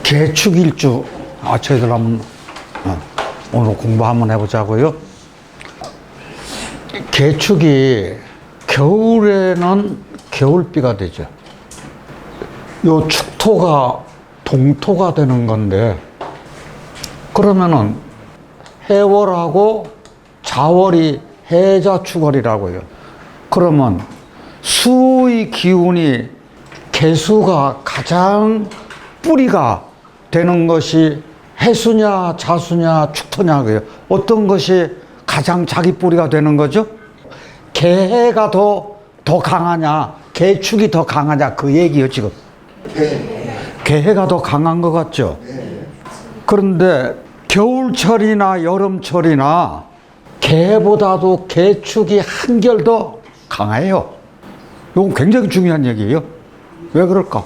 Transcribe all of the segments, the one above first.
개축일주, 저희들 한번 오늘 공부 한번 해보자고요. 개축이 겨울에는 겨울비가 되죠. 요 축토가 동토가 되는 건데, 그러면은 해월하고 자월이 해자축월이라고 해요. 그러면 수의 기운이 개수가 가장 뿌리가 되는 것이 해수냐 자수냐 축토냐고요. 어떤 것이 가장 자기 뿌리가 되는 거죠? 개해가 더 강하냐 개축이 더 강하냐 그 얘기요 지금. 개해가 더 강한 것 같죠? 그런데 겨울철이나 여름철이나 개보다도 개축이 한결 더 강해요. 이건 굉장히 중요한 얘기예요. 왜 그럴까?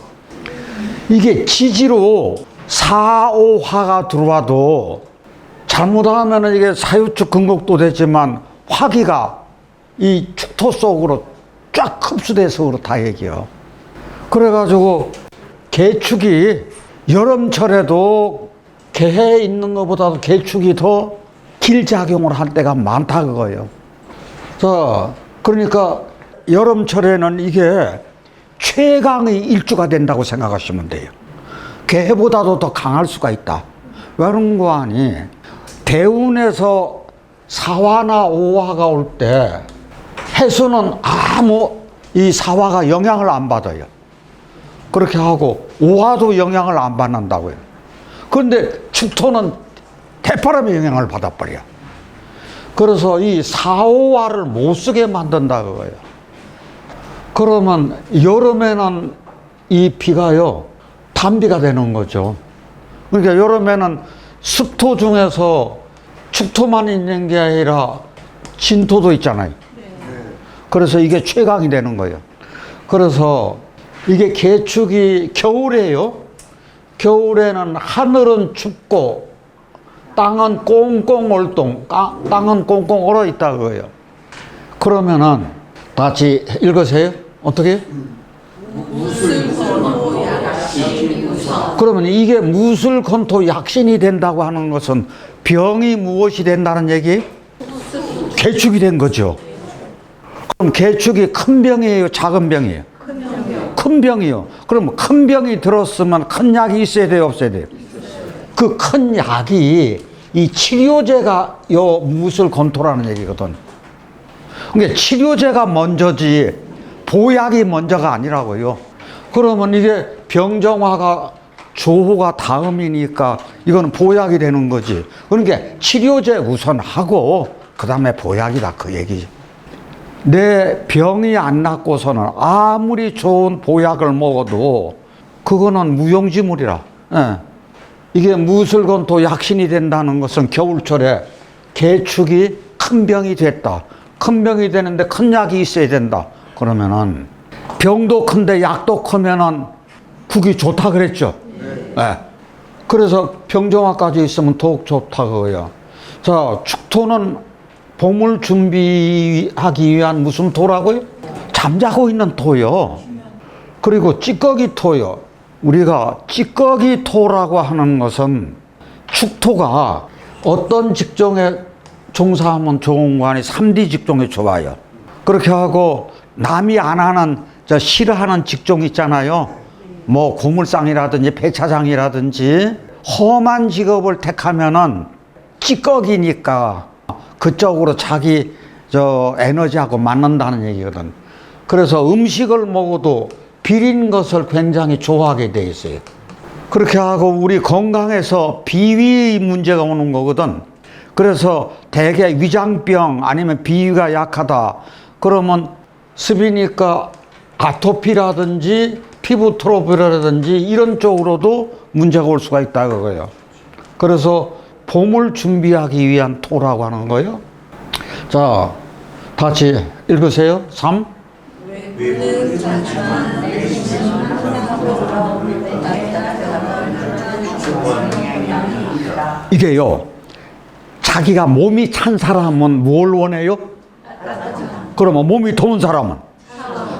이게 지지로 4, 5화가 들어와도 잘못하면 이게 사유축 근곡도 되지만 화기가 이 축토 속으로 쫙 흡수돼서 그렇다 얘기요. 그래가지고 개축이 여름철에도 개해에 있는 것보다도 개축이 더 길작용을 할 때가 많다 그거예요. 자, 그러니까 여름철에는 이게 최강의 일주가 된다고 생각하시면 돼요. 개해보다도 더 강할 수가 있다. 왜 그런 거 아니? 대운에서 4화나 5화가 올 때 해수는 이 4화가 영향을 안 받아요. 그렇게 하고 5화도 영향을 안 받는다고요. 그런데 축토는 대바람의 영향을 받아버려. 그래서 이 4, 5화를 못 쓰게 만든다 그거예요. 그러면 여름에는 이 비가요 단비가 되는 거죠. 그러니까 여름에는 습토 중에서 축토만 있는 게 아니라 진토도 있잖아요. 그래서 이게 최강이 되는 거예요. 그래서 이게 개축이 겨울에요. 겨울에는 하늘은 춥고 땅은 꽁꽁 얼동, 땅은 꽁꽁 얼어 있다 그거예요. 그러면은 같이 읽으세요. 어떻게? 무술건토 약신 우선. 그러면 이게 무술건토 약신이 된다고 하는 것은 병이 무엇이 된다는 얘기? 개축이 된 거죠. 그럼 개축이 큰 병이에요, 작은 병이에요? 큰 병이요. 그럼 큰 병이 들었으면 큰 약이 있어야 돼요, 없어야 돼요? 그 큰 약이 이 치료제가 요 무술건토라는 얘기거든. 그러니까 치료제가 먼저지 보약이 먼저가 아니라고요. 그러면 이게 병정화가 조호가 다음이니까 이거는 보약이 되는 거지. 그러니까 치료제 우선 하고 그 다음에 보약이다 그 얘기지. 내 병이 안 낫고서는 아무리 좋은 보약을 먹어도 그거는 무용지물이라. 예. 이게 무술건토 약신이 된다는 것은 겨울철에 개축이 큰 병이 됐다. 큰 병이 되는데 큰 약이 있어야 된다. 그러면은 병도 큰데 약도 크면은 국이 좋다 그랬죠. 네. 그래서 병정화까지 있으면 더욱 좋다 그거야. 자, 축토는 봄을 준비하기 위한 무슨 토라고요? 잠자고 있는 토요. 그리고 찌꺼기 토요. 우리가 찌꺼기 토라고 하는 것은 축토가 어떤 직종에 종사하면 좋은 거 아니 3D 직종에 좋아요. 그렇게 하고 남이 안 하는 싫어하는 직종 있잖아요. 뭐 고물상이라든지 배차장이라든지 험한 직업을 택하면은 찌꺼기니까 그쪽으로 자기 에너지하고 맞는다는 얘기거든. 그래서 음식을 먹어도 비린 것을 굉장히 좋아하게 돼 있어요. 그렇게 하고 우리 건강에서 비위 문제가 오는 거거든. 그래서 대개 위장병 아니면 비위가 약하다 그러면 습이니까 아토피라든지 피부 트러블이라든지 이런 쪽으로도 문제가 올 수가 있다 그거예요. 그래서 봄을 준비하기 위한 토라고 하는 거예요. 자, 같이 읽으세요. 3. 이게요, 자기가 몸이 찬 사람은 뭘 원해요? 그러면 몸이 더운 사람은?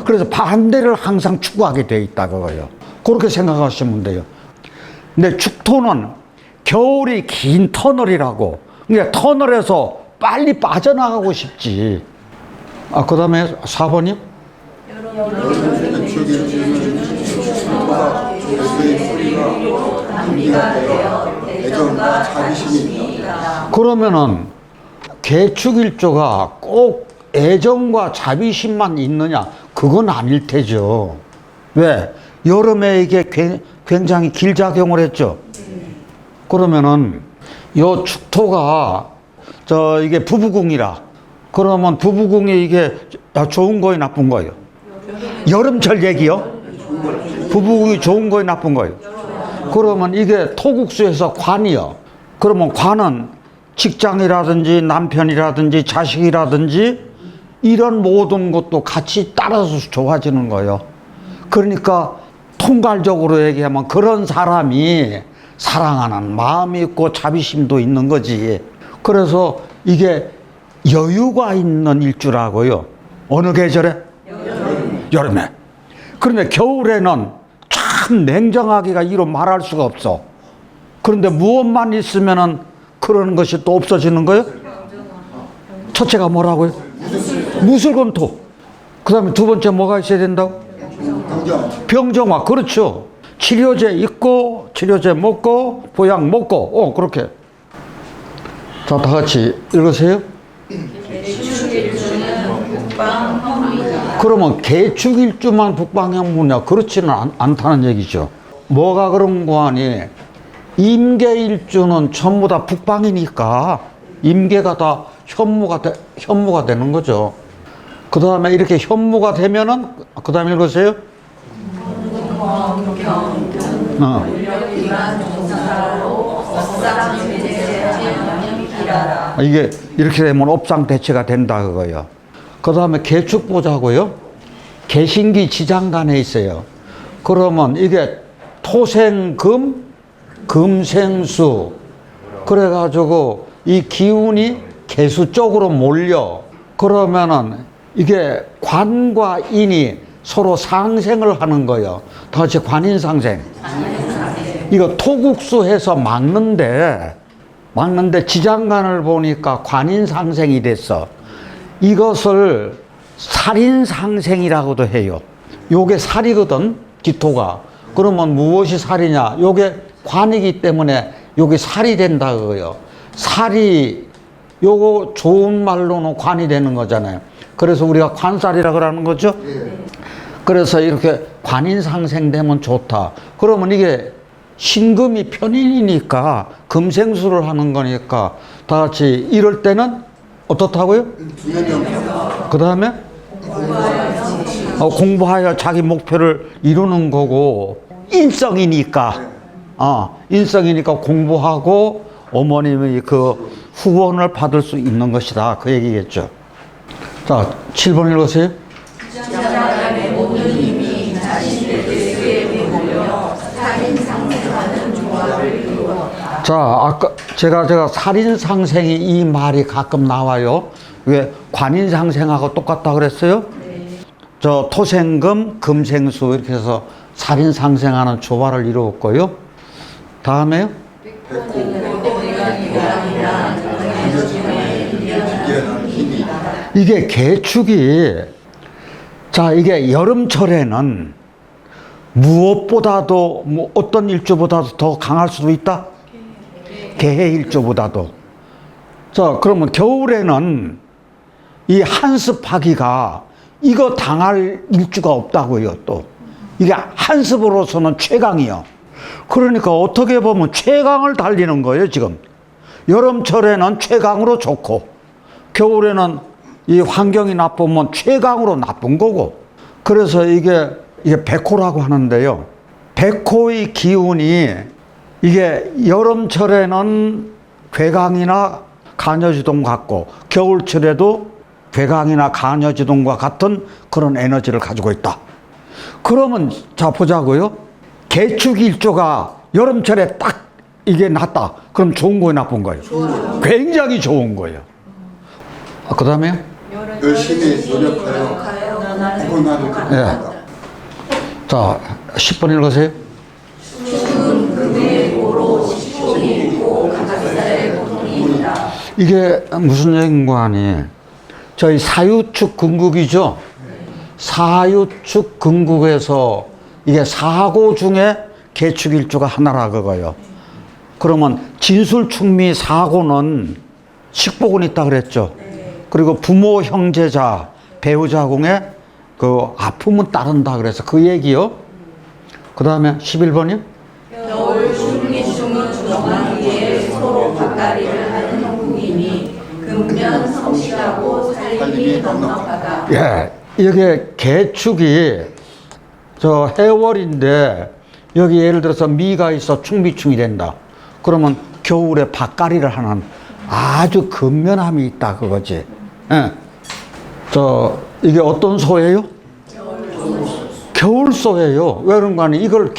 그래서 반대를 항상 추구하게 돼 있다 그거예요. 그렇게 생각하시면 돼요. 근데 축토는 겨울이 긴 터널이라고. 그러니까 터널에서 빨리 빠져나가고 싶지. 그 다음에 4번이요? 그러면은 개축일조가 꼭 애정과 자비심만 있느냐? 그건 아닐 테죠. 왜? 여름에 이게 굉장히 길작용을 했죠. 그러면은 요 축토가 이게 부부궁이라. 그러면 부부궁이 이게 좋은 거예요, 나쁜 거예요? 여름철 얘기요? 부부궁이 좋은 거예요, 나쁜 거예요? 그러면 이게 토국수에서 관이요. 그러면 관은 직장이라든지 남편이라든지 자식이라든지 이런 모든 것도 같이 따라서 좋아지는 거예요. 그러니까 통괄적으로 얘기하면 그런 사람이 사랑하는 마음이 있고 자비심도 있는 거지. 그래서 이게 여유가 있는 일주라고요. 어느 계절에? 여름에. 그런데 겨울에는 참 냉정하기가 이로 말할 수가 없어. 그런데 무엇만 있으면은 그런 것이 또 없어지는 거예요? 첫째가 뭐라고요? 무술검토. 그 다음에 두 번째 뭐가 있어야 된다고? 병정화. 그렇죠. 치료제 있고 치료제 먹고 보약 먹고 그렇게. 자, 다 같이 읽으세요. 그러면 개축일주만 북방형무냐? 그렇지는 않다는 얘기죠. 뭐가 그런 거 아니? 임계일주는 전부 다 북방이니까 임계가 다 현무가 되는 거죠. 그 다음에 이렇게 현무가 되면은 그 다음에 읽으세요. 이게 이렇게 되면 업상대체가 된다 그거예요. 그 다음에 개축 보자고요. 개신기 지장간에 있어요. 그러면 이게 토생금, 금생수. 그래가지고 이 기운이 개수 쪽으로 몰려. 그러면은 이게 관과 인이 서로 상생을 하는 거예요. 다 같이 관인상생. 이거 토국수해서 막는데 지장간을 보니까 관인상생이 됐어. 이것을 살인상생이라고도 해요. 요게 살이거든, 기토가. 그러면 무엇이 살이냐? 요게 관이기 때문에 요게 살이 된다 그거예요. 살이 요거 좋은 말로는 관이 되는 거잖아요. 그래서 우리가 관살이라 그러는 거죠. 그래서 이렇게 관인상생되면 좋다. 그러면 이게 신금이 편인이니까 금생수를 하는 거니까 다 같이 이럴 때는 어떻다고요? 그 다음에 공부하여 자기 목표를 이루는 거고, 인성이니까 공부하고 어머님의 그 후원을 받을 수 있는 것이다 그 얘기겠죠. 자, 7번 읽으세요. 모든 힘이 자신의 계획에 모여 살인상생하는 조화를 이루었다. 자, 아까 제가 살인상생이 이 말이 가끔 나와요. 왜 관인상생하고 똑같다 그랬어요? 네. 저 토생금, 금생수 이렇게 해서 살인상생하는 조화를 이루었고요. 다음에요. 이게 개축이, 자, 이게 여름철에는 무엇보다도 어떤 일주보다도 더 강할 수도 있다? 개해일주보다도. 자, 그러면 겨울에는 이 한습하기가 이거 당할 일주가 없다고요. 또 이게 한습으로서는 최강이요. 그러니까 어떻게 보면 최강을 달리는 거예요. 지금 여름철에는 최강으로 좋고, 겨울에는 이 환경이 나쁘면 최강으로 나쁜 거고. 그래서 이게 백호라고 하는데요. 백호의 기운이 이게 여름철에는 괴강이나 간여지동 같고, 겨울철에도 괴강이나 간여지동과 같은 그런 에너지를 가지고 있다. 그러면 자 보자고요. 개축일조가 여름철에 딱 이게 났다. 그럼 좋은 거예요, 나쁜 거예요? 굉장히 좋은 거예요. 그 다음에요? 열심히 노력하여 예. 자, 10번 읽으세요. 이게 무슨 얘기인가 하니, 저희 사유축 근국이죠. 사유축 근국에서 이게 사고 중에 계축일주가 하나라 그거요. 그러면 진술충미 사고는 식복은 있다 그랬죠. 그리고 부모, 형제자, 배우자궁에 그 아픔은 따른다 그래서 그 얘기요. 그 다음에 11번이요. 겨울 중기중은 중앙기에 서로 밭가리를 하는 형국이니 근면 성실하고 살림이 넉넉하다. 예, 이게 계축이 저 해월인데 여기 예를 들어서 미가 있어 충비충이 된다. 그러면 겨울에 밭가리를 하는 아주 근면함이 있다 그거지. 예. 저 이게 어떤 소예요? 겨울소예요. 왜 그런가 하니 이걸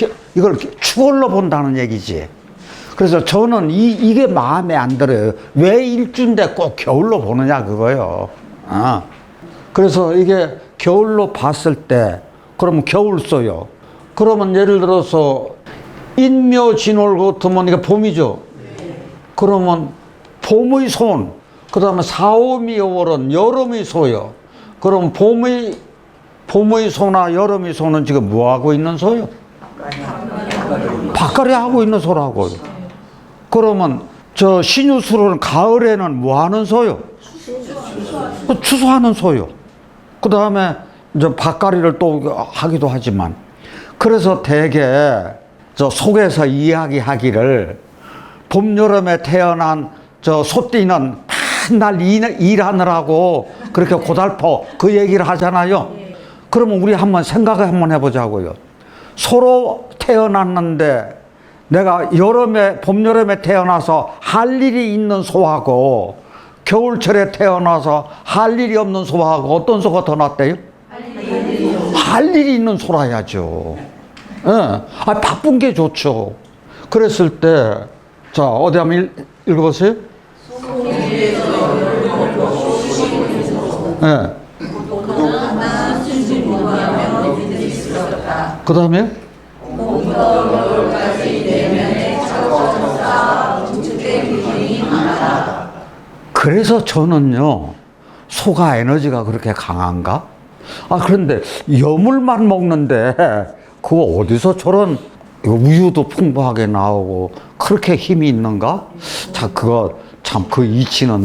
추월로 본다는 얘기지. 그래서 저는 이게 마음에 안 들어요. 왜 일주인데 꼭 겨울로 보느냐 그거요. 그래서 이게 겨울로 봤을 때 그러면 겨울소요. 그러면 예를 들어서 인묘진월 같으면 이게 봄이죠. 그러면 봄의 소는, 그 다음에 사오미월은 여름의 소요. 그럼 봄의 소나 여름의 소는 지금 뭐 하고 있는 소요? 밭가리 하고 있는 소라고요. 그러면 저 신유수로는 가을에는 뭐 하는 소요? 추수하는 소요. 그 다음에 이제 밭가리를 또 하기도 하지만, 그래서 대개 저 속에서 이야기하기를 봄, 여름에 태어난 저 소띠는 맨날 일하느라고 그렇게 고달퍼 그 얘기를 하잖아요. 그러면 우리 한번 생각을 한번 해보자고요. 소로 태어났는데 내가 봄, 여름에 태어나서 할 일이 있는 소하고 겨울철에 태어나서 할 일이 없는 소하고 어떤 소가 더 낫대요? 할 일이 있는 소라야죠. 예. 바쁜 게 좋죠. 그랬을 때, 자, 어디 한번 읽어보세요. 예. 그 다음에? 그래서 저는요, 소가 에너지가 그렇게 강한가? 그런데 여물만 먹는데 그거 어디서 저런 우유도 풍부하게 나오고 그렇게 힘이 있는가? 자, 그거 참 그 이치는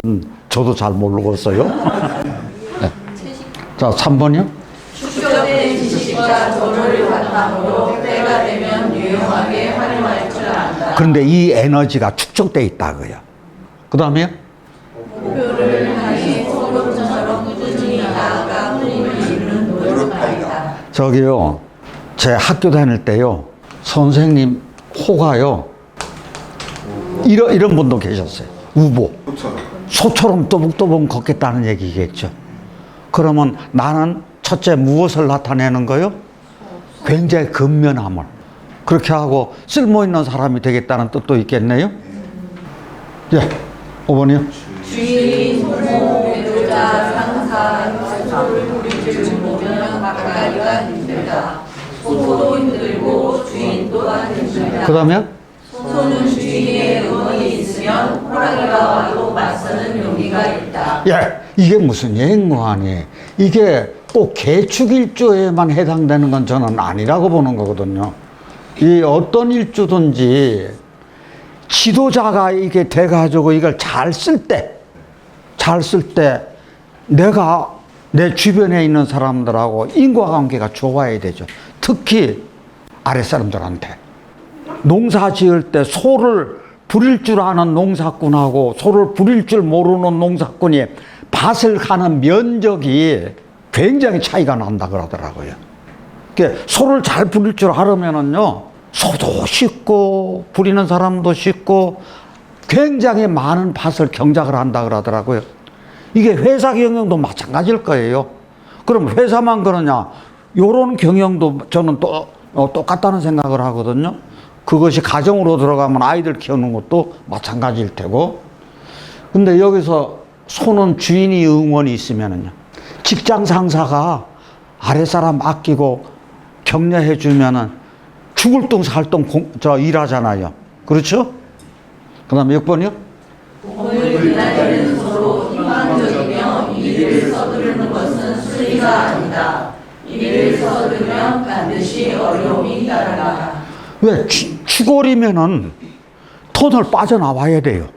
저도 잘 모르겠어요. 네. 자, 3번이요. 축적된 지식과 조를 바탕으로 때가 되면 유용하게 활용할 줄 안다. 그런데 이 에너지가 축적돼 있다고요. 그 다음에요. 목표를 향해 소금처럼 꾸준히 나아가 흐림을 이루는 노력하리라. 저기요, 제 학교 다닐 때요, 선생님 호가요, 이런 분도 계셨어요. 우보. 소처럼 또봉또봉 걷겠다는 얘기겠죠. 그러면 나는 첫째 무엇을 나타내는 거요? 굉장히 근면함을. 그렇게 하고 쓸모있는 사람이 되겠다는 뜻도 있겠네요. 예, 5번이요. 주인, 부모, 배우자, 상사, 소를 부릴 줄 모르면 밭가리가 힘들다. 소도 힘들고 주인 또한 힘들다. 그 다음에? 소는 주인의 응원이 있으면 호랑이가 와도 맞서는 용기가 있다. 예, 이게 무슨 얘기인가 하니, 이게 꼭 계축일주에만 해당되는 건 저는 아니라고 보는 거거든요. 이 어떤 일주든지 지도자가 이게 돼가지고 이걸 잘 쓸 때 내가 내 주변에 있는 사람들하고 인과관계가 좋아야 되죠. 특히 아랫사람들한테. 농사 지을 때 소를 부릴 줄 아는 농사꾼하고 소를 부릴 줄 모르는 농사꾼이 밭을 가는 면적이 굉장히 차이가 난다 그러더라고요. 소를 잘 부릴 줄 알으면은요, 소도 쉽고 부리는 사람도 쉽고 굉장히 많은 밭을 경작을 한다 그러더라고요. 이게 회사 경영도 마찬가지일 거예요. 그럼 회사만 그러냐? 요런 경영도 저는 또 똑같다는 생각을 하거든요. 그것이 가정으로 들어가면 아이들 키우는 것도 마찬가지일 테고. 근데 여기서 소는 주인이 응원이 있으면은요, 직장 상사가 아랫사람 아끼고 격려해 주면은 죽을 둥 살 둥 일하잖아요. 그렇죠? 그 다음에 6번이요? 오늘 기다리는 서로 희망적이며 이를 서두르는 것은 수리가 아니다. 이를 서두르면 반드시 어려움이 따른다. 왜? 추골이면은 터널 빠져나와야 돼요.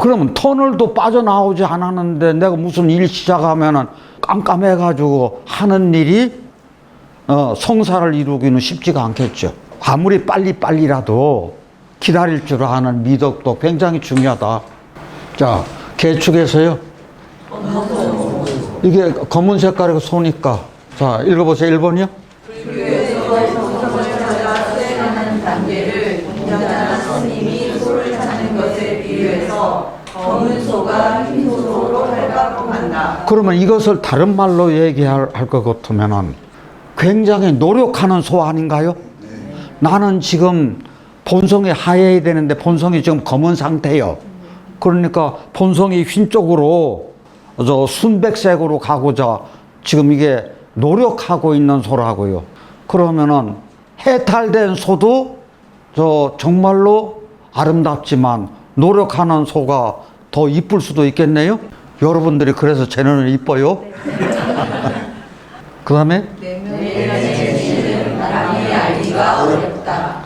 그러면 터널도 빠져나오지 않았는데 내가 무슨 일 시작하면은 깜깜해가지고 하는 일이 성사를 이루기는 쉽지가 않겠죠. 아무리 빨리빨리라도 기다릴 줄 아는 미덕도 굉장히 중요하다. 자, 개축에서요. 이게 검은 색깔의 소니까. 자, 읽어보세요. 1번이요. 불교에서 정성을 찾아 수행하는 단계를 인자나 스님이 소를 찾는 것에 비유해서 검은 소가 흰 소로 밟아고 간다. 그러면 이것을 다른 말로 얘기할 것 같으면은 굉장히 노력하는 소 아닌가요? 나는 지금 본성이 하얘야 되는데 본성이 지금 검은 상태예요. 그러니까 본성이 흰 쪽으로 순백색으로 가고자 지금 이게 노력하고 있는 소라고요. 그러면은 해탈된 소도 정말로 아름답지만 노력하는 소가 더 이쁠 수도 있겠네요. 여러분들이 그래서 제 눈은 이뻐요. 그 다음에 내면의 남이 알기가 어렵다.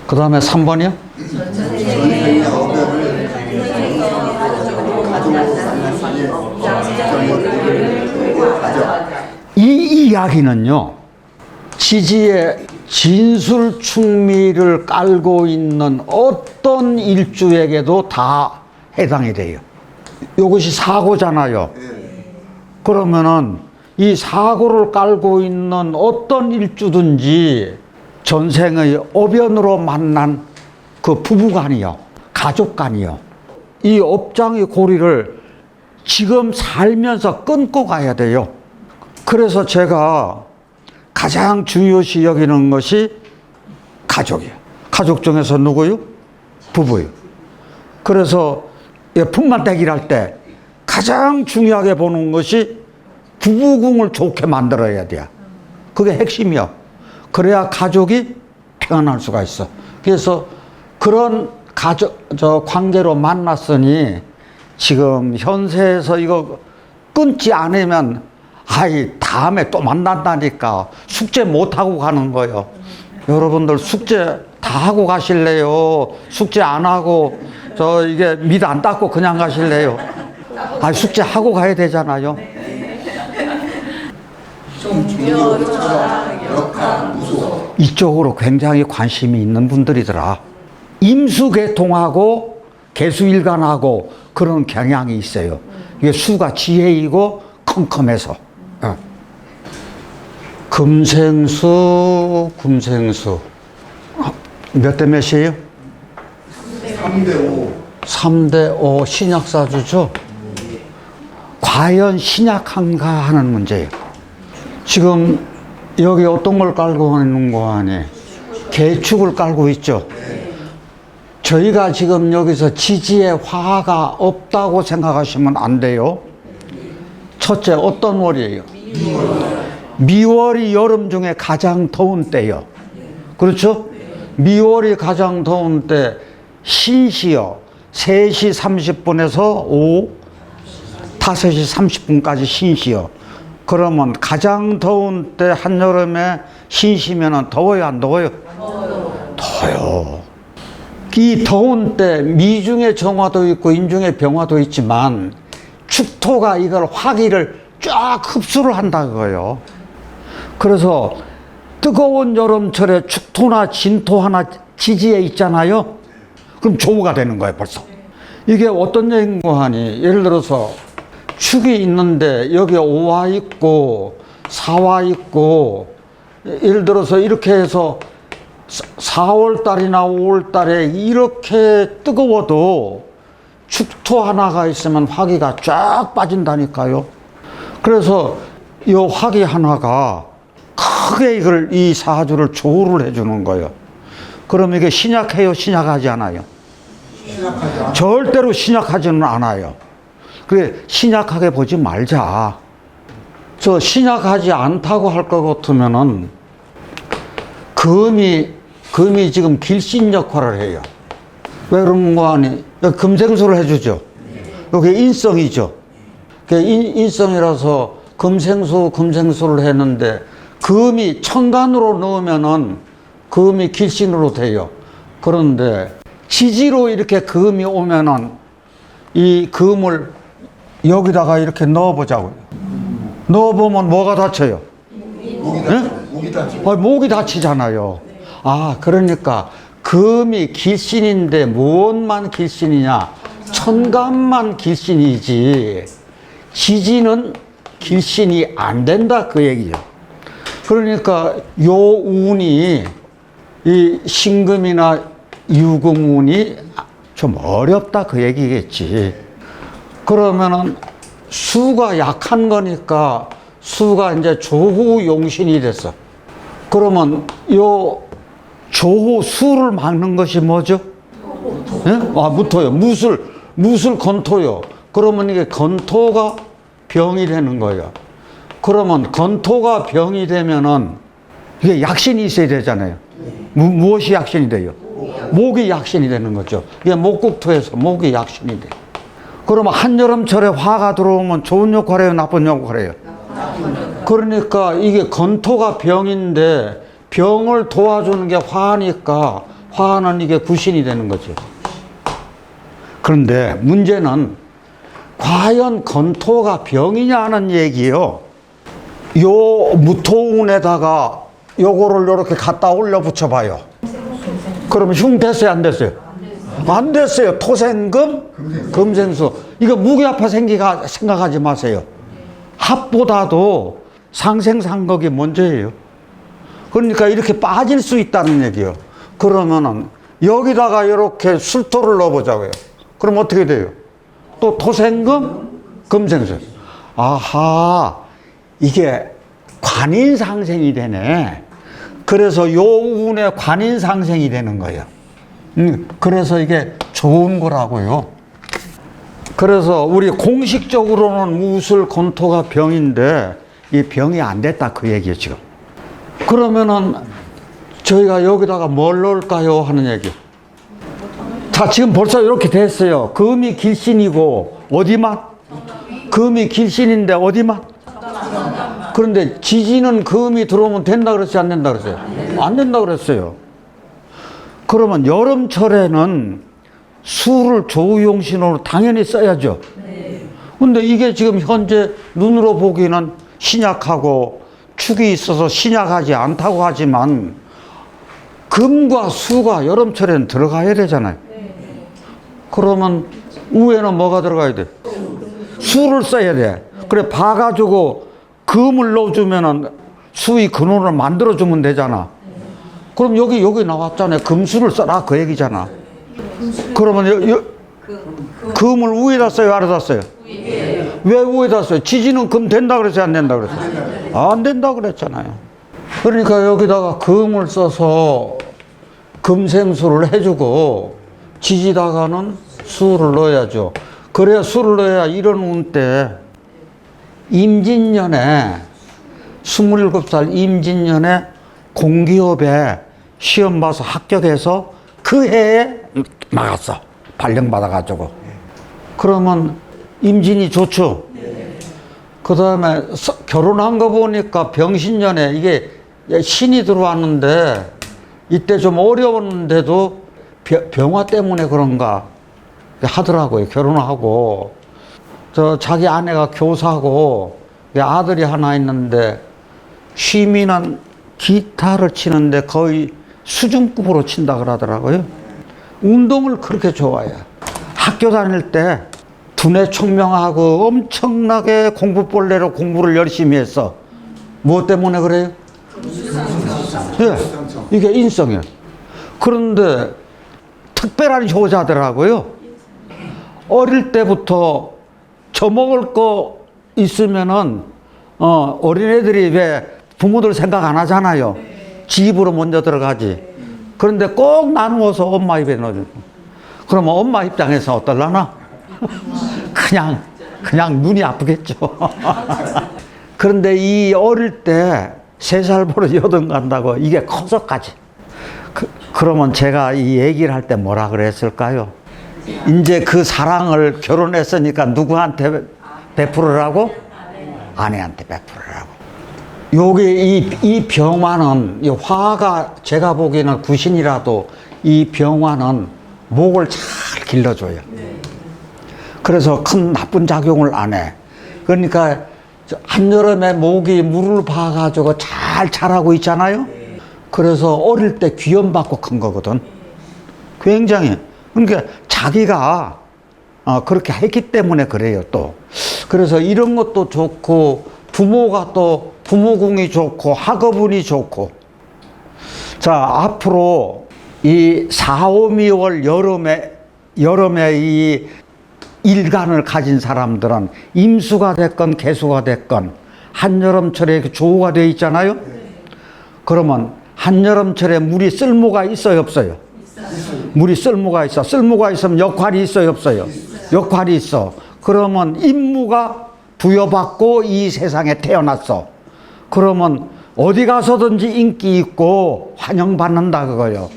그 다음에 3번이요. 전생의 영혼을 생성의 가족으로 만났으니 영생의 의미를 풀고 가져가자. 이 이야기는요, 지지의 진술충미를 깔고 있는 어떤 일주에게도 다 해당이 돼요. 이것이 사고잖아요. 그러면은 이 사고를 깔고 있는 어떤 일주든지 전생의 어변으로 만난 그 부부간이요, 가족간이요, 이 업장의 고리를 지금 살면서 끊고 가야 돼요. 그래서 제가 가장 중요시 여기는 것이 가족이에요. 가족 중에서 누구요? 부부요. 그래서 풍만대기를 할 때 가장 중요하게 보는 것이 부부궁을 좋게 만들어야 돼요. 그게 핵심이요. 그래야 가족이 평안할 수가 있어. 그래서 그런 관계로 만났으니 지금 현세에서 이거 끊지 않으면 다음에 또 만난다니까 숙제 못하고 가는 거예요. 여러분들 숙제 다 하고 가실래요? 숙제 안 하고 이게 밑 안 닦고 그냥 가실래요? 숙제 하고 가야 되잖아요. 이쪽으로 굉장히 관심이 있는 분들이더라. 임수개통하고 개수일간하고 그런 경향이 있어요. 이게 수가 지혜이고 컴컴해서. 금생수 몇 대 몇이에요? 3대 5. 3대 5 신약사주죠. 과연 신약한가 하는 문제예요. 지금 여기 어떤 걸 깔고 있는 거 아니에요? 개축을 깔고 있죠. 저희가 지금 여기서 지지에 화가 없다고 생각하시면 안 돼요. 첫째, 어떤 월이에요? 미월이 여름 중에 가장 더운 때요. 그렇죠? 미월이 가장 더운 때 신시요. 3시 30분에서 오후 5시 30분까지 신시요. 그러면 가장 더운 때 한여름에 신시면은 더워요, 안 더워요? 더워요. 이 더운 때 미중의 정화도 있고 인중의 병화도 있지만 축토가 이걸 화기를 쫙 흡수를 한다고요. 그래서 뜨거운 여름철에 축토나 진토 하나 지지에 있잖아요. 그럼 조우가 되는 거예요, 벌써. 이게 어떤 얘기인고 하니, 예를 들어서 축이 있는데 여기 5화 있고 4화 있고, 예를 들어서 이렇게 해서 4월 달이나 5월 달에 이렇게 뜨거워도 축토 하나가 있으면 화기가 쫙 빠진다니까요. 그래서 이 화기 하나가 크게 이 사주를 조우를 해주는 거예요. 그럼 이게 신약해요? 신약하지 않아요? 신약하지 않아. 절대로 신약하지는 않아요. 그래, 신약하게 보지 말자. 저 신약하지 않다고 할 것 같으면은 금이 지금 길신 역할을 해요. 왜 그런 거 아니? 금생수를 해주죠. 여기 인성이죠. 인성이라서 금생수를 했는데 금이 천간으로 넣으면은 금이 길신으로 돼요. 그런데 지지로 이렇게 금이 오면은 이 금을 여기다가 이렇게 넣어보자고요. 넣어보면 뭐가 다쳐요? 목이 다쳐. 목이 다치잖아요. 그러니까 금이 길신인데 무엇만 길신이냐? 천간만 길신이지 지지는 길신이 안 된다 그 얘기죠. 그러니까 요 운이 이 신금이나 유금운이 좀 어렵다 그 얘기겠지. 그러면은 수가 약한 거니까 수가 이제 조후 용신이 됐어. 그러면 요 조후 수를 막는 것이 뭐죠? 예? 무토요. 무술 건토요. 그러면 이게 건토가 병이 되는 거예요. 그러면 건토가 병이 되면은 이게 약신이 있어야 되잖아요. 무엇이 약신이 돼요? 목이 약신이 되는 거죠. 이게 목국토에서 목이 약신이 돼. 그러면 한여름철에 화가 들어오면 좋은 역할이에요, 나쁜 역할이에요? 그러니까 이게 건토가 병인데 병을 도와주는 게 화니까 화는 이게 구신이 되는 거죠. 그런데 문제는 과연 건토가 병이냐 하는 얘기예요. 요 무토운에다가 요거를 요렇게 갖다 올려 붙여봐요. 그러면 흉 됐어요, 안 됐어요? 안 됐어요. 토생금, 금생수. 이거 무기합파 생각하지 마세요. 합보다도 상생상극이 먼저예요. 그러니까 이렇게 빠질 수 있다는 얘기예요. 그러면은 여기다가 이렇게 술토를 넣어보자고요. 그럼 어떻게 돼요? 또 토생금, 금생수. 아하, 이게 관인상생이 되네. 그래서 요 운에 관인상생이 되는 거예요. 그래서 이게 좋은 거라고요. 그래서 우리 공식적으로는 무술 건토가 병인데 이 병이 안 됐다 그 얘기예요 지금. 그러면은 저희가 여기다가 뭘 넣을까요 하는 얘기. 자, 지금 벌써 이렇게 됐어요. 금이 길신이고 어디만? 금이 길신인데 어디만? 그런데 지지는 금이 들어오면 된다 그랬어요, 안 된다 그랬어요? 안 된다 그랬어요. 그러면 여름철에는 수를 조우용신으로 당연히 써야죠. 근데 이게 지금 현재 눈으로 보기는 신약하고 축이 있어서 신약하지 않다고 하지만 금과 수가 여름철에는 들어가야 되잖아요. 그러면 우에는 뭐가 들어가야 돼? 수를 써야 돼. 그래 봐가지고 금을 넣어주면은 수의 근원을 만들어주면 되잖아. 그럼 여기 나왔잖아요. 금수를 써라 그 얘기잖아. 그러면 금을 우에다 써요, 아래다 써요? 왜 우에다 써요? 지지는 금 된다 그랬어요, 안 된다 그랬어요? 안 된다 그랬잖아요. 그러니까 여기다가 금을 써서 금생수를 해주고 지지다가는 수를 넣어야죠. 그래야 수를 넣어야 이런 운 때 임진년에 27살 임진년에 공기업에 시험 봐서 합격해서 그 해에 나갔어. 발령받아가지고. 그러면 임진이 좋죠. 그 다음에 결혼한 거 보니까 병신년에 이게 신이 들어왔는데 이때 좀 어려웠는데도 병화 때문에 그런가 하더라고요. 결혼을 하고. 자기 아내가 교사고 아들이 하나 있는데 취미는 기타를 치는데 거의 수준급으로 친다 그러더라고요. 운동을 그렇게 좋아해요. 학교 다닐 때 두뇌 총명하고 엄청나게 공부벌레로 공부를 열심히 했어. 무엇 때문에 그래요? 예, 이게 인성이에요. 그런데 특별한 효자더라고요. 어릴 때부터 저먹을 거 있으면은 어린애들이 왜 부모들 생각 안 하잖아요. 지 입으로 먼저 들어가지. 그런데 꼭 나누어서 엄마 입에 넣어줘. 그러면 엄마 입장에서 어떨라나? 그냥 눈이 아프겠죠. 그런데 이 어릴 때 3살 버릇 8 간다고 이게 커서까지. 그러면 제가 이 얘기를 할 때 뭐라 그랬을까요? 이제 그 사랑을 결혼했으니까 누구한테 베풀으라고? 아내한테 베풀으라고. 요게 이 병화는, 이 화가 제가 보기에는 구신이라도 이 병화는 목을 잘 길러줘요. 그래서 큰 나쁜 작용을 안 해. 그러니까 한여름에 목이 물을 봐가지고 잘 자라고 있잖아요. 그래서 어릴 때 귀염받고 큰 거거든. 굉장히. 그러니까 자기가 그렇게 했기 때문에 그래요, 또. 그래서 이런 것도 좋고, 부모가 또 부모궁이 좋고, 학업운이 좋고. 자, 앞으로 이 4, 5, 2월 여름에 이 일간을 가진 사람들은 임수가 됐건 개수가 됐건 한여름철에 조우가 되어 있잖아요. 그러면 한여름철에 물이 쓸모가 있어요, 없어요? 물이 쓸모가 있어. 쓸모가 있으면 역할이 있어요, 없어요? 역할이 있어. 그러면 임무가 부여받고 이 세상에 태어났어. 그러면 어디 가서든지 인기 있고 환영받는다 그거요.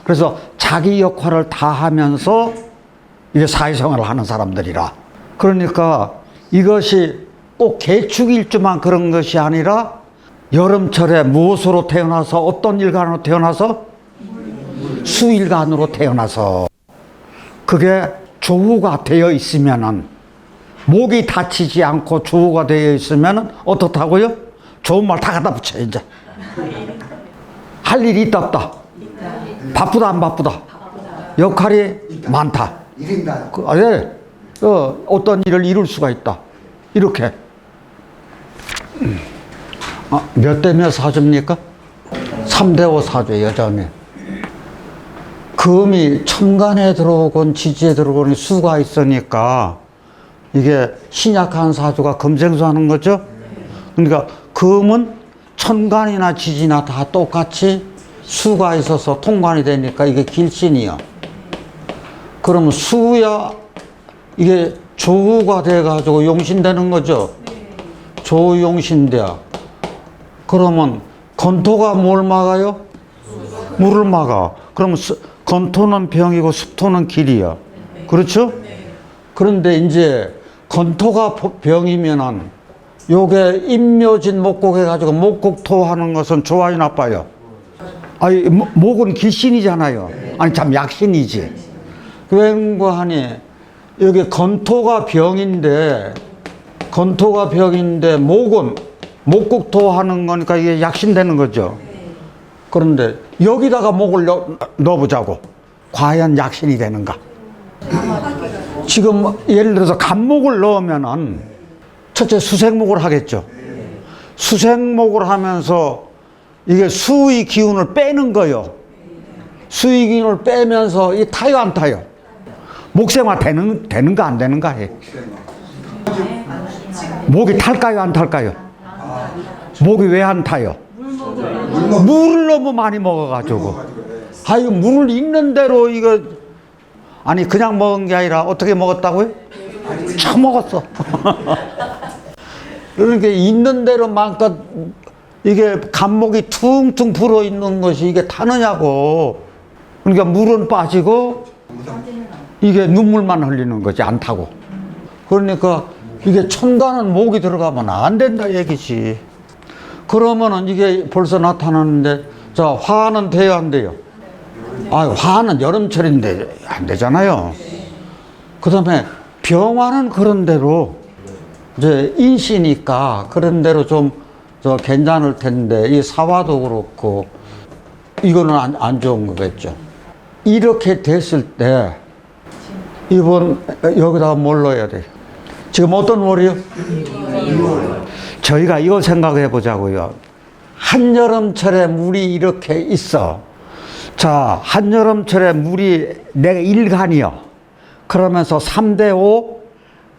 그래서 자기 역할을 다 하면서 이게 사회생활을 하는 사람들이라. 그러니까 이것이 꼭 개축일주만 그런 것이 아니라 여름철에 무엇으로 태어나서, 어떤 일간으로 태어나서? 수일간으로 태어나서 그게 조우가 되어 있으면은, 목이 다치지 않고 조우가 되어 있으면은 어떻다고요? 좋은 말 다 갖다 붙여. 이제 할 일이 있다 없다? 바쁘다 안 바쁘다? 역할이 많다. 예. 어떤 일을 이룰 수가 있다. 이렇게. 몇 대 몇 사주입니까? 3대 5 사주, 여전히. 금이 천간에 들어오건 지지에 들어오건 수가 있으니까 이게 신약한 사주가 금생수 하는 거죠? 그러니까 금은 천간이나 지지나 다 똑같이 수가 있어서 통관이 되니까 이게 길신이요. 그러면 수야 이게 조우가 돼가지고 용신되는 거죠? 조우 용신돼야. 그러면 건토가 뭘 막아요? 물을 막아. 그러면 건토는 병이고 습토는 길이야. 그렇죠? 그런데 이제 건토가 병이면은 요게 임묘진 목곡 해가지고 목곡토 하는 것은 좋아요, 나빠요? 아니, 목은 길신이잖아요. 아니, 참 약신이지. 왠고하니 여기 건토가 병인데 목은 목국토 하는 거니까 이게 약신되는 거죠. 그런데 여기다가 목을 넣어보자고. 과연 약신이 되는가? 지금 예를 들어서 간목을 넣으면은 첫째 수생목을 하겠죠. 수생목을 하면서 이게 수의 기운을 빼는 거요. 수의 기운을 빼면서 이 타요, 안 타요? 목생화 되는가 안 되는가 해. 목이 탈까요, 안 탈까요? 목이 왜 안 타요? 물을 너무 많이 먹어가지고. 이거 물을 있는 대로 이거, 아니 그냥 먹은 게 아니라 어떻게 먹었다고요? 처먹었어. 그러니까 있는 대로 마음껏 이게 간목이 퉁퉁 불어 있는 것이 이게 타느냐고. 그러니까 물은 빠지고 이게 눈물만 흘리는 거지, 안 타고. 그러니까 이게 천간은 목이 들어가면 안 된다 얘기지. 그러면은 이게 벌써 나타나는데, 자, 화는 돼요, 안 돼요? 화는 여름철인데 안 되잖아요. 그 다음에 병화는 그런 대로 이제 인시니까 그런 대로 좀 괜찮을 텐데, 이 사화도 그렇고 이거는 안 좋은 거겠죠. 이렇게 됐을 때 이번 여기다가 뭘 넣어야 돼요? 지금 어떤 월이요? 저희가 이거 생각해 보자고요. 한여름철에 물이 이렇게 있어. 자, 한여름철에 물이 내가 일간이요. 그러면서 3대 5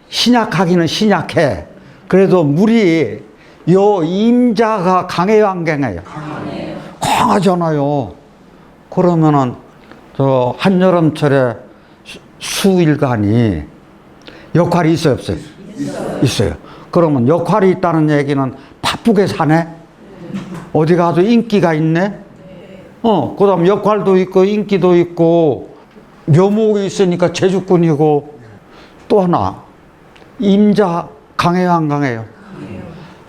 신약하기는 신약해. 그래도 물이 요 임자가 강해요, 안 강해요? 강하잖아요. 그러면은 저 한여름철에 수일간이 역할이 있어요, 없어요? 있어요. 그러면 역할이 있다는 얘기는 바쁘게 사네? 어디 가도 인기가 있네? 그 다음 역할도 있고, 인기도 있고, 묘목이 있으니까 제주꾼이고, 또 하나, 임자 강해요, 안 강해요?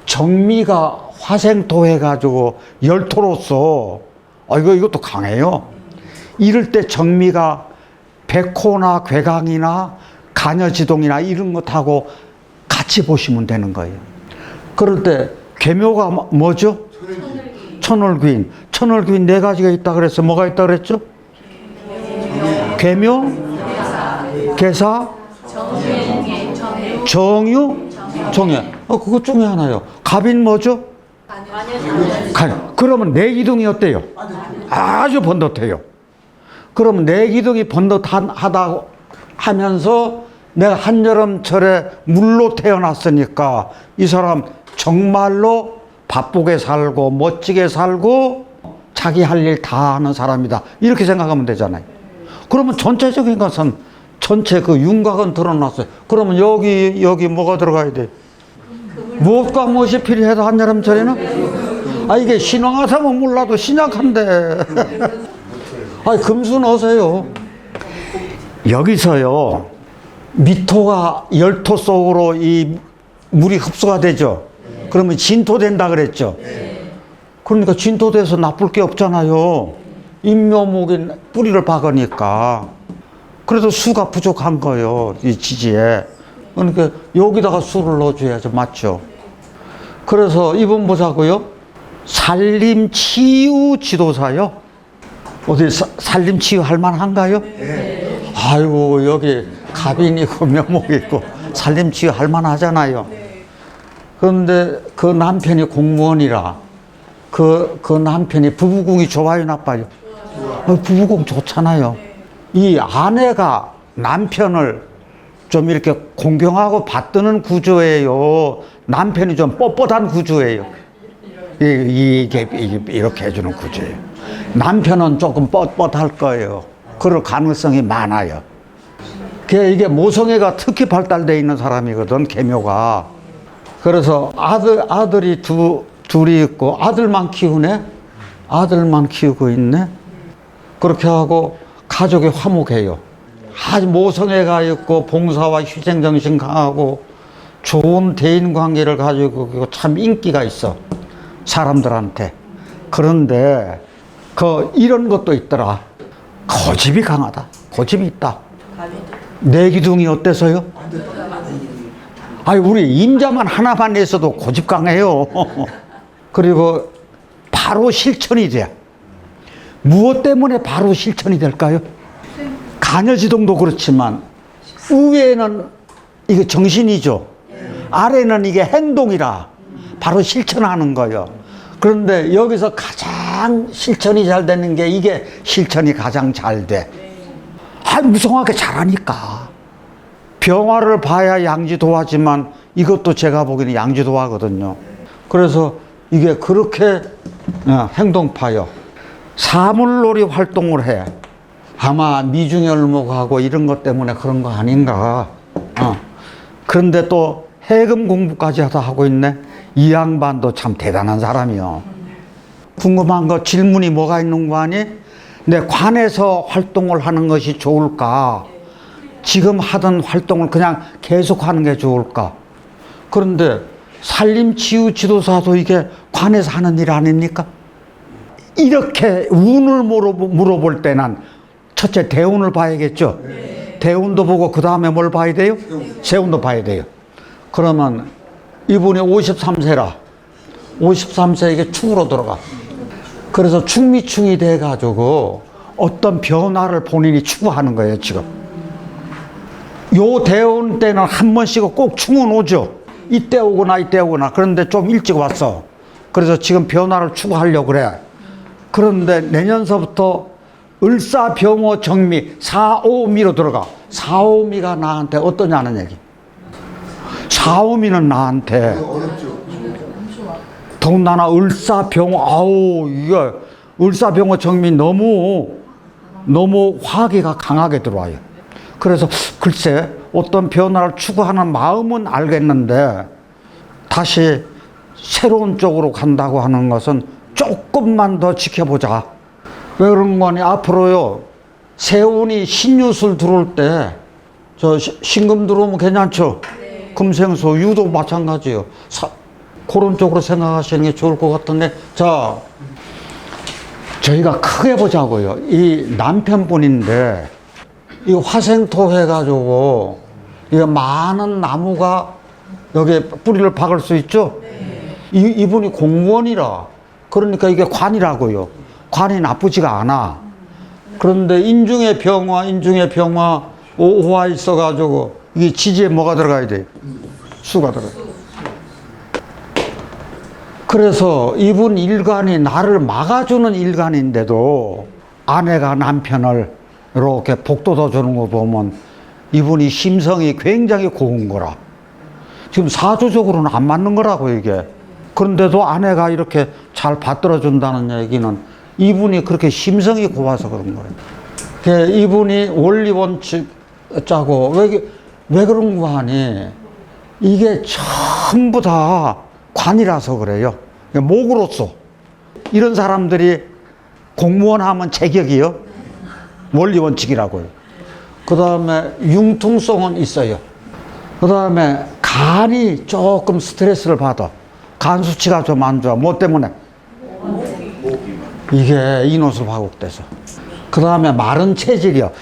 정미가 화생토 해가지고 열토로서, 이것도 강해요. 이럴 때 정미가 백호나 괴강이나 가녀지동이나 이런 것하고 같이 보시면 되는 거예요. 그럴 때 계묘가 뭐죠? 천월귀인. 천월귀인 네 가지가 있다 그랬어. 뭐가 있다 그랬죠? 계묘, 계사, 정유, 정예. 그것 중에 하나요. 갑인 뭐죠? 그러면 내기둥이 어때요? 아주 번듯해요. 그러면 내기둥이 번듯하다 하면서 내가 한여름철에 물로 태어났으니까 이 사람 정말로 바쁘게 살고 멋지게 살고 자기 할 일 다 하는 사람이다. 이렇게 생각하면 되잖아요. 그러면 전체적인 것은 전체 그 윤곽은 드러났어요. 그러면 여기 뭐가 들어가야 돼? 무엇과 무엇이 필요해도 한여름철에는? 이게 신왕하사면 몰라도 신약한데. 금수 넣으세요. 여기서요, 미토가 열토 속으로 이 물이 흡수가 되죠. 그러면 진토된다 그랬죠. 그러니까 진토돼서 나쁠 게 없잖아요. 인묘목이 뿌리를 박으니까. 그래도 수가 부족한 거예요, 이 지지에. 그러니까 여기다가 수를 넣어줘야죠. 맞죠? 그래서 이분 보자고요. 산림치유 지도사요. 어디 산림치유 할 만한가요? 네. 아이고, 여기 갑인 있고 묘목 있고 산림치유 할 만하잖아요. 그런데 그 남편이 공무원이라 그 남편이 부부궁이 좋아요, 나빠요? 부부궁 좋잖아요. 이 아내가 남편을 좀 이렇게 공경하고 받드는 구조예요. 남편이 좀 뻣뻣한 구조예요. 이게 이렇게 해주는 구조예요. 남편은 조금 뻣뻣할 거예요. 그럴 가능성이 많아요. 이게 모성애가 특히 발달되어 있는 사람이거든, 계묘가. 그래서 아들이 둘이 있고, 아들만 키우네? 아들만 키우고 있네? 그렇게 하고, 가족이 화목해요. 아주 모성애가 있고, 봉사와 희생정신 강하고, 좋은 대인관계를 가지고 참 인기가 있어. 사람들한테. 그런데, 이런 것도 있더라. 고집이 강하다. 고집이 있다. 내기둥이 어때서요? 우리 임자만 하나만 있어도 고집 강해요. 그리고 바로 실천이 돼. 무엇 때문에 바로 실천이 될까요? 가녀지동도 그렇지만 위에는 이게 정신이죠. 아래는 이게 행동이라 바로 실천하는 거예요. 그런데 여기서 가장 실천이 잘 되는 게 이게 실천이 가장 잘 돼. 무성하게 잘하니까. 병화를 봐야 양지도화지만 이것도 제가 보기에는 양지도화거든요. 그래서 이게 그렇게 행동파요. 사물놀이 활동을 해. 아마 미중열목하고 이런 것 때문에 그런 거 아닌가. 그런데 또 해금 공부까지 하고 있네. 이 양반도 참 대단한 사람이요. 궁금한 거 질문이 뭐가 있는 거 아니? 내 관에서 활동을 하는 것이 좋을까? 지금 하던 활동을 그냥 계속하는 게 좋을까? 그런데 산림치유지도사도 이게 관에서 하는 일 아닙니까? 이렇게 운을 물어볼 때는 첫째 대운을 봐야겠죠. 대운도 보고 그 다음에 뭘 봐야 돼요? 세운도 봐야 돼요. 그러면 이분이 53세라 53세에게 축으로 들어가. 그래서 축미충이 돼가지고 어떤 변화를 본인이 추구하는 거예요, 지금. 요 대운 때는 한 번씩은 꼭 충은 오죠. 이때 오거나 이때 오거나. 그런데 좀 일찍 왔어. 그래서 지금 변화를 추구하려고 그래. 그런데 내년서부터 을사병호 정미 4,5미로 들어가. 4,5미가 나한테 어떠냐는 얘기. 4,5미는 나한테 더군다나 을사병호, 이거 을사병호 정미 너무 화기가 강하게 들어와요. 그래서 글쎄 어떤 변화를 추구하는 마음은 알겠는데 다시 새로운 쪽으로 간다고 하는 것은 조금만 더 지켜보자. 왜 그런 거니? 앞으로요, 세운이 신유술 들어올 때, 저 신금 들어오면 괜찮죠? 금생수, 유도 마찬가지예요. 그런 쪽으로 생각하시는 게 좋을 것 같은데, 자, 저희가 크게 보자고요. 이 남편분인데, 이 화생토 해가지고, 이 많은 나무가 여기에 뿌리를 박을 수 있죠? 이분이 공무원이라. 그러니까 이게 관이라고요. 관이 나쁘지가 않아. 그런데 인중에 병화, 오화 있어가지고, 이게 지지에 뭐가 들어가야 돼? 수가 들어가요. 그래서 이분 일간이 나를 막아주는 일간인데도 아내가 남편을 이렇게 복돋아 주는 거 보면 이분이 심성이 굉장히 고운 거라. 지금 사주적으로는 안 맞는 거라고 이게. 그런데도 아내가 이렇게 잘 받들어 준다는 얘기는 이분이 그렇게 심성이 고와서 그런 거예요. 이분이 원리 원칙 짜고 왜 그런 거 하니? 이게 전부 다 관이라서 그래요. 목으로서. 이런 사람들이 공무원 하면 제격이요. 원리 원칙이라고요. 그 다음에 융통성은 있어요. 그 다음에 간이 조금 스트레스를 받아. 간 수치가 좀 안 좋아. 뭐 때문에? 이게 인후술 화곡돼서. 그 다음에 마른 체질이요.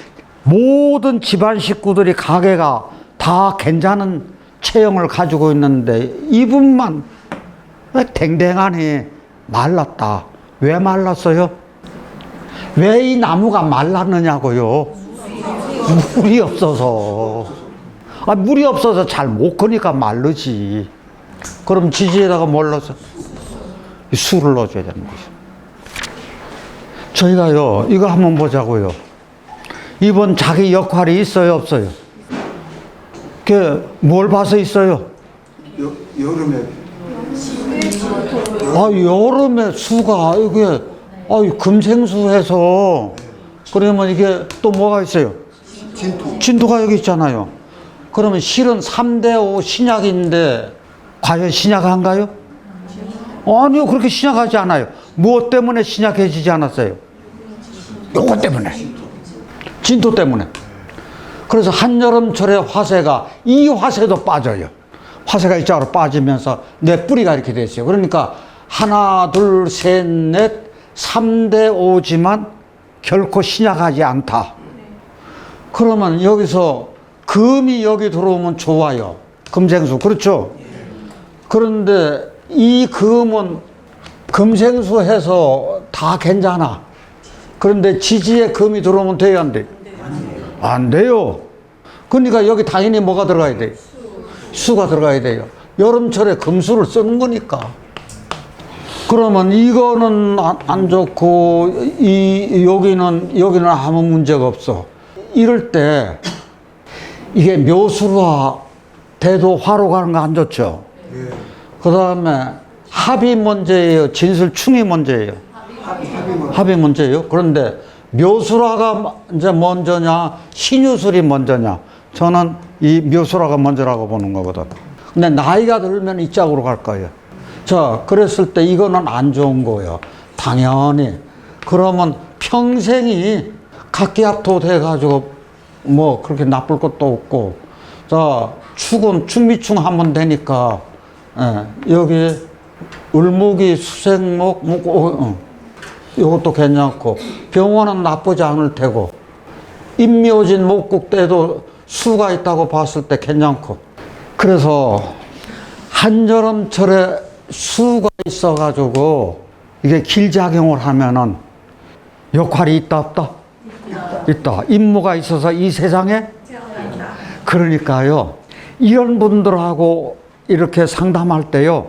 모든 집안 식구들이 가게가 다 괜찮은 체형을 가지고 있는데 이분만 댕댕하니 말랐다. 왜 말랐어요? 왜 이 나무가 말랐느냐고요? 물이 없어서. 물이 없어서 잘 못 크니까 마르지. 그럼 지지에다가 뭘 넣어서? 술을 넣어줘야 되는 거죠. 저희가요, 이거 한번 보자고요. 이번 자기 역할이 있어요, 없어요? 뭘 봐서 있어요? 여름에 여름에 수가 이게 금생수해서 그러면 이게 또 뭐가 있어요? 진토가 여기 있잖아요. 그러면 실은 3대5 신약인데 과연 신약한가요? 아니요, 그렇게 신약하지 않아요. 무엇 때문에 신약해지지 않았어요? 요거 때문에. 진토 때문에. 그래서 한여름철에 화세가, 이 화세도 빠져요. 화세가 이쪽으로 빠지면서 내 뿌리가 이렇게 됐어요. 그러니까 하나, 둘, 셋, 넷, 3대5지만 결코 신약하지 않다. 그러면 여기서 금이 여기 들어오면 좋아요. 금생수. 그렇죠? 그런데 이 금은 금생수 해서 다 괜찮아. 그런데 지지에 금이 들어오면 돼요, 안 돼? 안 돼요. 그러니까 여기 당연히 뭐가 들어가야 돼요? 수가 들어가야 돼요. 여름철에 금수를 쓰는 거니까. 그러면 이거는 안 좋고, 여기는 아무 문제가 없어. 이럴 때, 이게 묘수와 대도 화로 가는 거 안 좋죠? 그 다음에 합이 문제예요? 진술충이 문제예요? 합이 문제예요? 그런데 묘수라가 이제 먼저냐, 신유술이 먼저냐? 저는 이 묘수라가 먼저라고 보는 거거든. 근데 나이가 들면 이쪽으로 갈 거예요. 자, 그랬을 때 이거는 안 좋은 거예요. 당연히. 그러면 평생이 각기합도 돼가지고 뭐 그렇게 나쁠 것도 없고. 자, 축은 충미충 하면 되니까, 여기 을목이 수생목, 이것도 괜찮고, 병원은 나쁘지 않을 테고, 임묘진 목국 때도 수가 있다고 봤을 때 괜찮고. 그래서 한여름철에 수가 있어가지고 이게 길작용을 하면은 역할이 있다 없다? 있다. 임무가 있어서 이 세상에? 그러니까요, 이런 분들하고 이렇게 상담할 때요,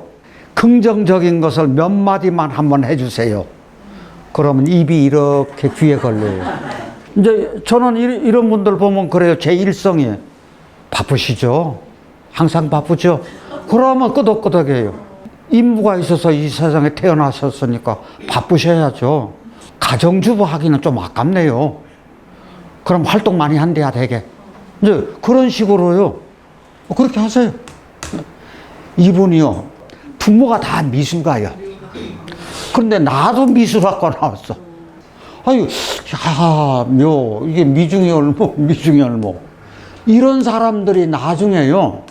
긍정적인 것을 몇 마디만 한번 해주세요. 그러면 입이 이렇게 귀에 걸려요. 이제 저는 이런 분들 보면 그래요. 제 일성이 바쁘시죠? 항상 바쁘죠? 그러면 끄덕끄덕해요. 임무가 있어서 이 세상에 태어나셨으니까 바쁘셔야죠. 가정주부 하기는 좀 아깝네요. 그럼 활동 많이 한대야 되게. 이제 그런 식으로요. 그렇게 하세요. 이분이요, 부모가 다 미술가야. 그런데 나도 미술학과 나왔어. 아유, 야, 이게 미중의 얼목, 미중의 얼목. 이런 사람들이 나중에요.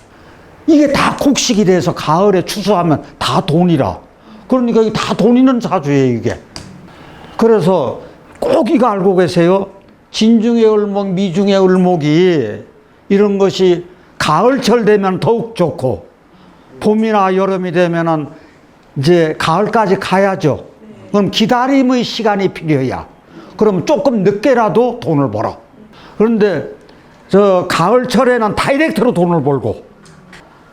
이게 다 곡식이 돼서 가을에 추수하면 다 돈이라. 그러니까 이게 다 돈 있는 사주예요, 이게. 그래서 꼭 이거 알고 계세요. 진중의 을목, 미중의 을목이 이런 것이 가을철 되면 더욱 좋고, 봄이나 여름이 되면은 이제 가을까지 가야죠. 그럼 기다림의 시간이 필요해야. 그럼 조금 늦게라도 돈을 벌어. 그런데 저 가을철에는 다이렉트로 돈을 벌고,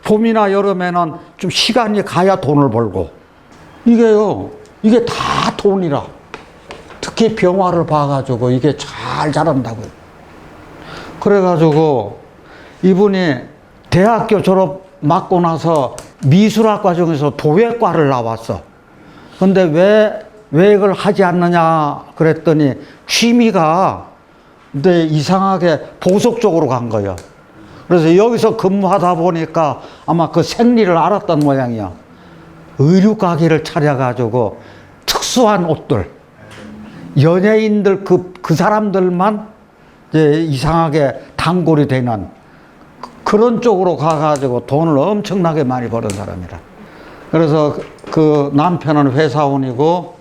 봄이나 여름에는 좀 시간이 가야 돈을 벌고. 이게요, 이게 다 돈이라. 특히 병화를 봐가지고 이게 잘 자란다고요. 그래가지고 이분이 대학교 졸업 맞고 나서 미술학과 중에서 도예과를 나왔어. 근데 왜 이걸 하지 않느냐 그랬더니 취미가 근데 이상하게 보석 쪽으로 간 거예요. 그래서 여기서 근무하다 보니까 아마 그 생리를 알았던 모양이야. 의류 가게를 차려가지고 특수한 옷들, 연예인들 그 사람들만 이제 이상하게 단골이 되는 그런 쪽으로 가가지고 돈을 엄청나게 많이 버는 사람이라. 그래서 그 남편은 회사원이고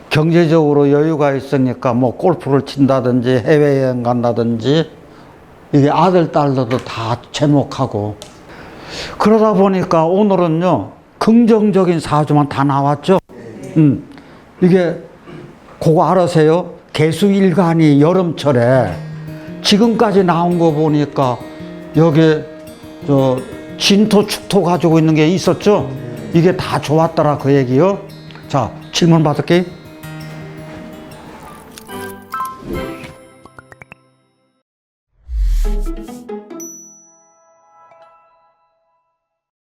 경제적으로 여유가 있으니까 뭐 골프를 친다든지 해외여행 간다든지 이게 아들, 딸들도 다 제목하고 그러다 보니까 오늘은요 긍정적인 사주만 다 나왔죠. 이게 그거 알아세요? 개수일간이 여름철에 지금까지 나온 거 보니까 여기 저 진토, 축토 가지고 있는 게 있었죠? 이게 다 좋았더라 그 얘기요. 자, 질문 받을게요.